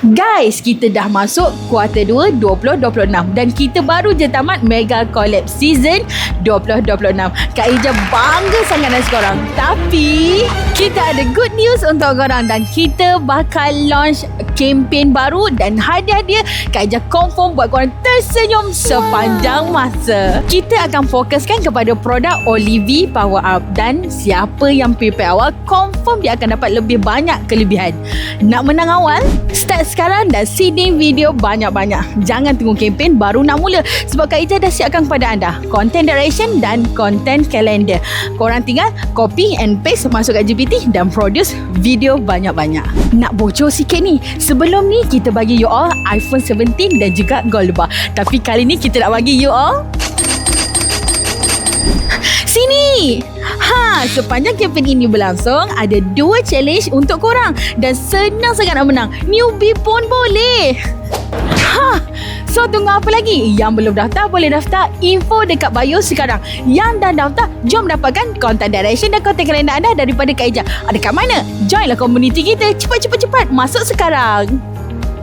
Guys, kita dah masuk kuarter 2 2026 dan kita baru je tamat Mega Collab Season 2026. Kak Ija bangga sangat dengan korang. Tapi kita ada good news untuk korang dan kita bakal launch kempen baru dan hadiah-hadiah Kak Ija confirm buat korang tersenyum sepanjang masa. Kita akan fokuskan kepada produk Olive Power Up dan siapa yang prepare awal confirm dia akan dapat lebih banyak kelebihan. Nak menang awal? Start sekarang dan seeding video banyak-banyak. Jangan tunggu kempen baru nak mula sebab Kak Ija dah siapkan kepada anda content direction dan content calendar. Korang tinggal copy and paste masuk kat GPT dan produce video banyak-banyak. Nak bocor sikit ni, sebelum ni kita bagi you all iPhone 17 dan juga Gold Bar. Tapi kali ni kita nak bagi you all sini. Sepanjang kempen ini berlangsung, ada 2 challenge untuk korang dan senang sangat nak menang. Newbie pun boleh. So tunggu apa lagi? Yang belum daftar boleh daftar. Info dekat bio sekarang. Yang dah daftar, jom dapatkan content direction dan content kalender anda daripada Kak Ija. Ada kat mana? Joinlah komuniti kita. Cepat. Masuk sekarang.